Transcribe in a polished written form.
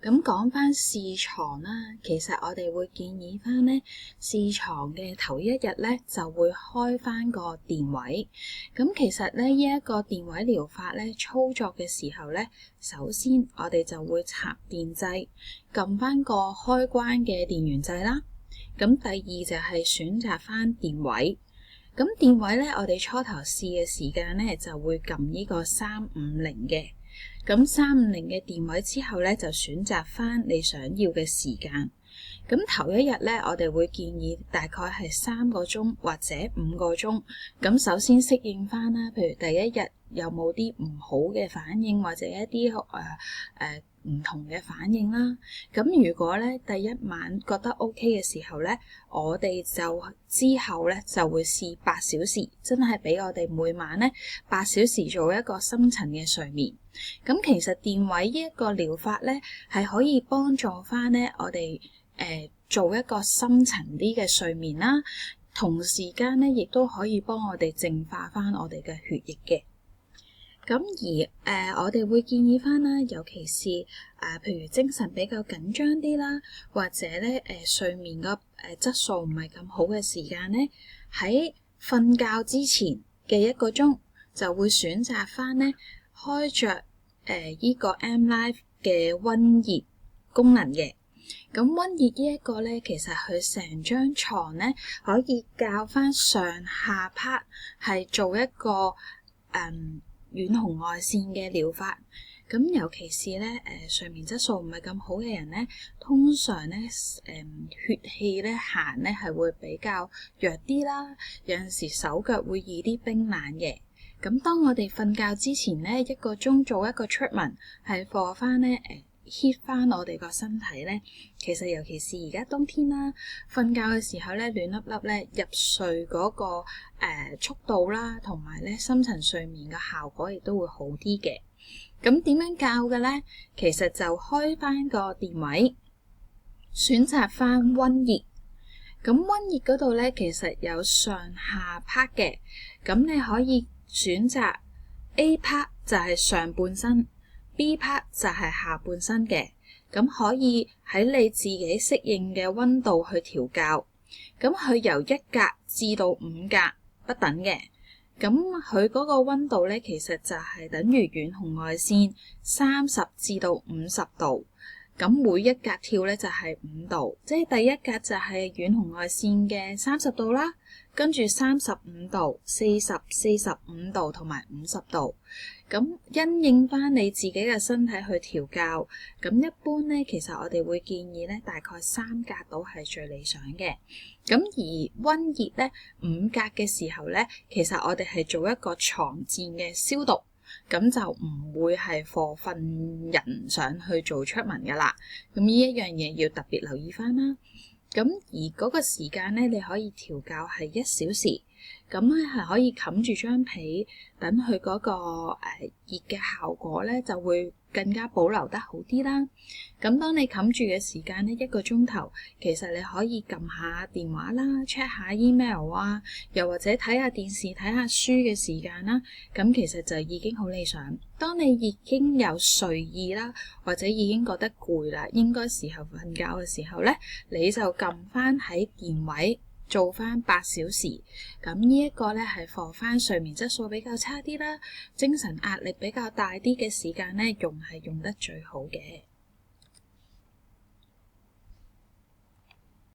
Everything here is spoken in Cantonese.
咁講翻試床啦，其實我哋會建議翻咧試床嘅頭一日咧就會開翻個電位。咁其實咧呢一個電位療法咧操作嘅時候咧，首先我哋就會插電掣，撳翻個開關嘅電源掣啦。咁第二就係選擇翻電位。咁電位咧，我哋初頭試嘅時間咧就會撳呢個350嘅。咁350嘅電位之後咧，就選擇翻你想要嘅時間。咁頭一日咧，我哋會建議大概係3個鐘或者5個鐘。咁首先適應翻啦，譬如第一日有冇啲唔好嘅反應，或者一啲唔同嘅反應啦。咁如果咧第一晚覺得 OK 嘅時候咧，我哋就之後咧就會試8小時，真係俾我哋每晚咧8小時做一個深層嘅睡眠。咁其實電位呢一個療法咧，係可以幫助翻咧我哋做一個深層啲嘅睡眠啦，同時間咧亦都可以幫我哋淨化翻我哋嘅血液嘅。咁而我哋會建議翻啦，尤其是譬如精神比較緊張啲啦，或者咧睡眠個質素唔係咁好嘅時間咧，喺瞓覺之前嘅1個鐘就會選擇翻咧開着依個 M-Life 嘅溫熱功能嘅。咁溫熱呢一個咧，其實佢成張床咧可以校翻上下 part 係做一個遠紅外線嘅療法。咁尤其是咧睡眠質素唔係咁好嘅人咧，通常咧血氣咧行咧係會比較弱啲啦，有陣時手腳會易啲冰冷嘅。咁當我哋瞓覺之前咧1個鐘做一個 treatment 係 for 翻咧heat 翻我哋個身體咧，其實尤其是而家冬天啦，瞓覺嘅時候咧暖粒粒咧，入睡嗰個速度啦，同埋咧深層睡眠嘅效果亦都會好啲嘅。咁點樣教嘅咧？其實就開翻個電位，選擇翻溫熱。咁溫熱嗰度咧，其實有上下 part 嘅。咁你可以選擇 A part 就係上半身，B part 就係下半身嘅。咁可以喺你自己適應嘅溫度去調校。咁佢由1格至到5格不等嘅。咁佢嗰個溫度咧，其實就係等於遠紅外線30至到50度。咁每1格跳咧就係5度，即係第一格就係遠紅外線嘅30度啦，跟住35度、40、45度同埋50度。咁因應翻你自己嘅身體去調校。咁一般咧，其實我哋會建議咧，大概3格到係最理想嘅。咁而溫熱咧5格嘅時候咧，其實我哋係做一個床墊嘅消毒。咁就唔會係課瞓人上去做出文噶啦。咁呢一樣嘢要特別留意翻啦。咁而嗰個時間咧，你可以調校係1小時。咁咧係可以冚住張被，等佢嗰個熱嘅效果咧就會更加保留得好啲啦。咁當你冚住嘅時間咧1個鐘頭，其實你可以撳下電話啦 check 下 email 啊，又或者睇下電視睇下書嘅時間啦。咁其實就已經好理想。當你已經有睡意啦，或者已經覺得攰啦，應該時候瞓覺嘅時候咧，你就撳翻喺電位做翻8小時。咁呢一個咧係放翻睡眠質素比較差啲啦，精神壓力比較大啲嘅時間咧，用係用得最好嘅。